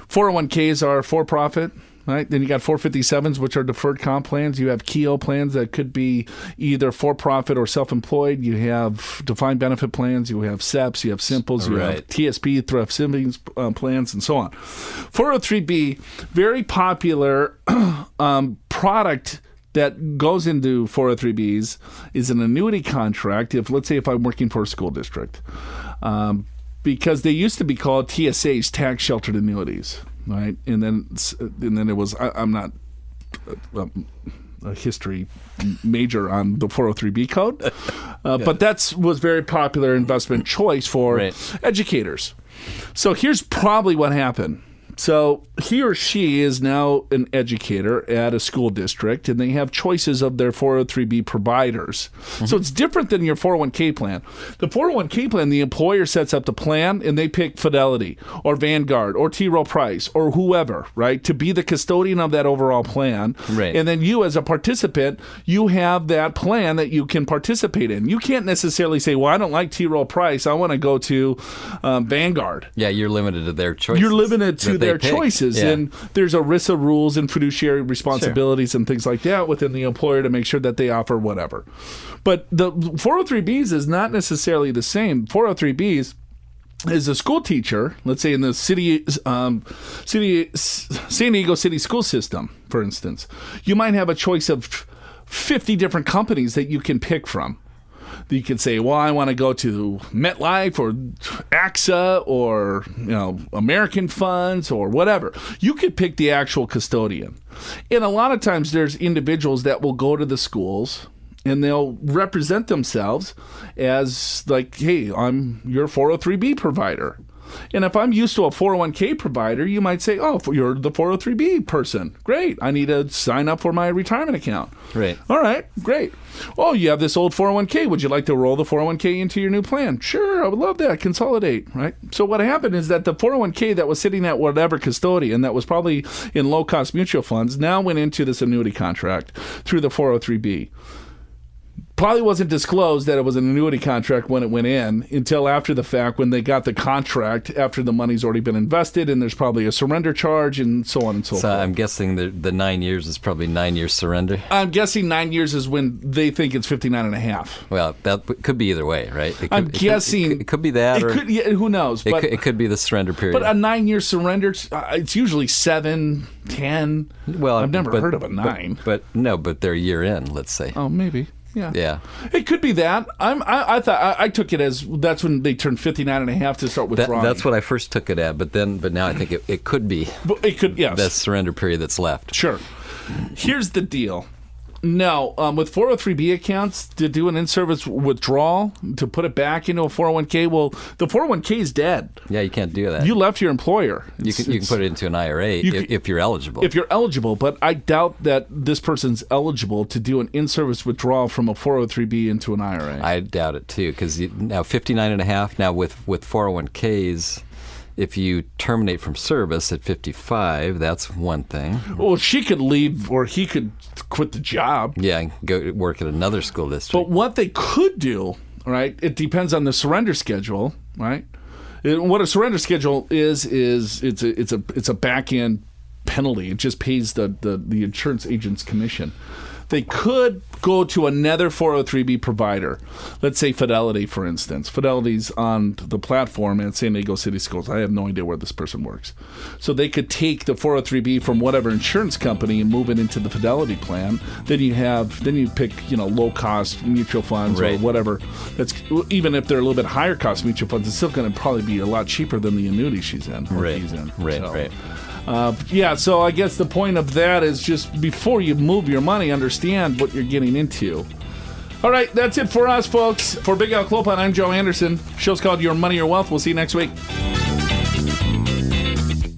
401Ks are for-profit. right? Then you got 457s, which are deferred comp plans. You have KEO plans that could be either for-profit or self-employed. You have defined benefit plans. You have SEPs. You have Simples. You have TSP, thrift savings plans, and so on. 403B, very popular product that goes into 403Bs is an annuity contract. Let's say if I'm working for a school district, because they used to be called TSAs, tax sheltered annuities, right? And then it was I'm not a history major on the 403B code, but that was very popular investment choice for educators. So here's probably what happened. So he or she is now an educator at a school district, and they have choices of their 403B providers. So it's different than your 401k plan. The 401k plan, the employer sets up the plan, and they pick Fidelity or Vanguard or T. Rowe Price or whoever, right, to be the custodian of that overall plan. Right. And then you, as a participant, you have that plan that you can participate in. You can't necessarily say, well, I don't like T. Rowe Price. I want to go to Vanguard. Yeah, you're limited to their choices. You're limited to their choices, and there's ERISA rules and fiduciary responsibilities and things like that within the employer to make sure that they offer whatever. But the 403Bs is not necessarily the same. 403Bs is a school teacher, let's say in the San Diego City school system, for instance. You might have a choice of 50 different companies that you can pick from. You can say, well, I want to go to MetLife or AXA or American Funds or whatever. You could pick the actual custodian. And a lot of times there's individuals that will go to the schools and they'll represent themselves as like, hey, I'm your 403B provider. And if I'm used to a 401k provider, you might say, oh, you're the 403B person. Great. I need to sign up for my retirement account. Right. All right. Great. Oh, you have this old 401k. Would you like to roll the 401k into your new plan? Sure. I would love that. Consolidate. Right. So what happened is that the 401k that was sitting at whatever custodian that was probably in low-cost mutual funds now went into this annuity contract through the 403B. Probably wasn't disclosed that it was an annuity contract when it went in until after the fact when they got the contract after the money's already been invested and there's probably a surrender charge and so on and so forth. So I'm guessing the 9 years is probably 9 years surrender? I'm guessing 9 years is when they think it's 59 and a half. Well, that could be either way, right? I'm guessing. It could be that or who knows? But it could be the surrender period. But a 9 year surrender, it's usually 7, 10. Well, I've never heard of a 9. But they're a year in, let's say. Oh, maybe. Yeah. It could be that. I thought I took it as that's when they turned 59 and a half to start withdrawing. That's what I first took it at, but now I think it could be. It could, yes. The surrender period that's left. Sure. Here's the deal. No, with 403B accounts, to do an in-service withdrawal, to put it back into a 401k, well, the 401k is dead. Yeah, you can't do that. You left your employer. You can put it into an IRA if you're eligible. If you're eligible, but I doubt that this person's eligible to do an in-service withdrawal from a 403B into an IRA. I doubt it, too, because now 59 and a half, now with 401ks... If you terminate from service at 55, that's one thing. Well, she could leave or he could quit the job. Yeah, and go work at another school district. But what they could do, right, it depends on the surrender schedule, right? What a surrender schedule is it's a back-end penalty. It just pays the insurance agent's commission. They could go to another 403B provider. Let's say Fidelity, for instance. Fidelity's on the platform at San Diego City Schools. I have no idea where this person works. So they could take the 403B from whatever insurance company and move it into the Fidelity plan. Then you pick, low-cost mutual funds or whatever. That's even if they're a little bit higher cost mutual funds, it's still going to probably be a lot cheaper than the annuity she's in. Right. He's in. Right. So I guess the point of that is just before you move your money, understand what you're getting into. All right, that's it for us, folks. For Big Al Clopin, I'm Joe Anderson. Show's called Your Money, Your Wealth. We'll see you next week.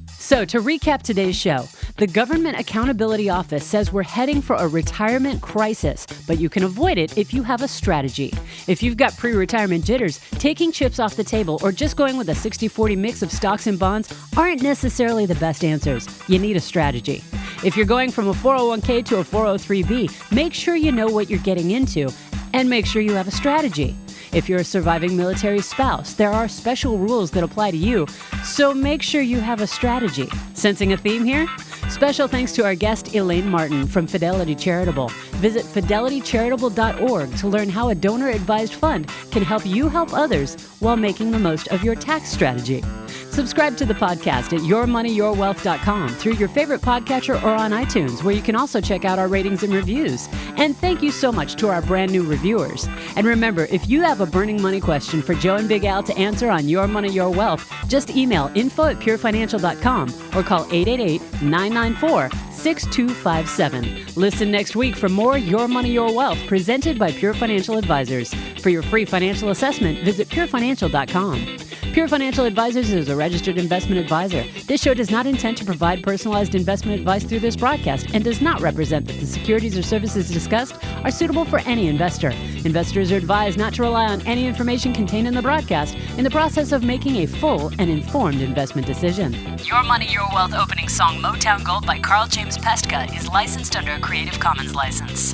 So to recap today's show, the Government Accountability Office says we're heading for a retirement crisis, but you can avoid it if you have a strategy. If you've got pre-retirement jitters, taking chips off the table or just going with a 60-40 mix of stocks and bonds aren't necessarily the best answers. You need a strategy. If you're going from a 401k to a 403b, make sure you know what you're getting into and make sure you have a strategy. If you're a surviving military spouse, there are special rules that apply to you, so make sure you have a strategy. Sensing a theme here? Special thanks to our guest, Elaine Martin from Fidelity Charitable. Visit fidelitycharitable.org to learn how a donor-advised fund can help you help others while making the most of your tax strategy. Subscribe to the podcast at yourmoneyyourwealth.com through your favorite podcatcher or on iTunes, where you can also check out our ratings and reviews. And thank you so much to our brand new reviewers. And remember, if you have a burning money question for Joe and Big Al to answer on Your Money, Your Wealth, just email info@purefinancial.com or call 888-994-6257. Listen next week for more Your Money, Your Wealth presented by Pure Financial Advisors. For your free financial assessment, visit purefinancial.com. Pure Financial Advisors is a registered investment advisor. This show does not intend to provide personalized investment advice through this broadcast and does not represent that the securities or services discussed are suitable for any investor. Investors are advised not to rely on any information contained in the broadcast in the process of making a full and informed investment decision. Your Money, Your Wealth opening song Motown Gold by Carl James Pestka is licensed under a Creative Commons license.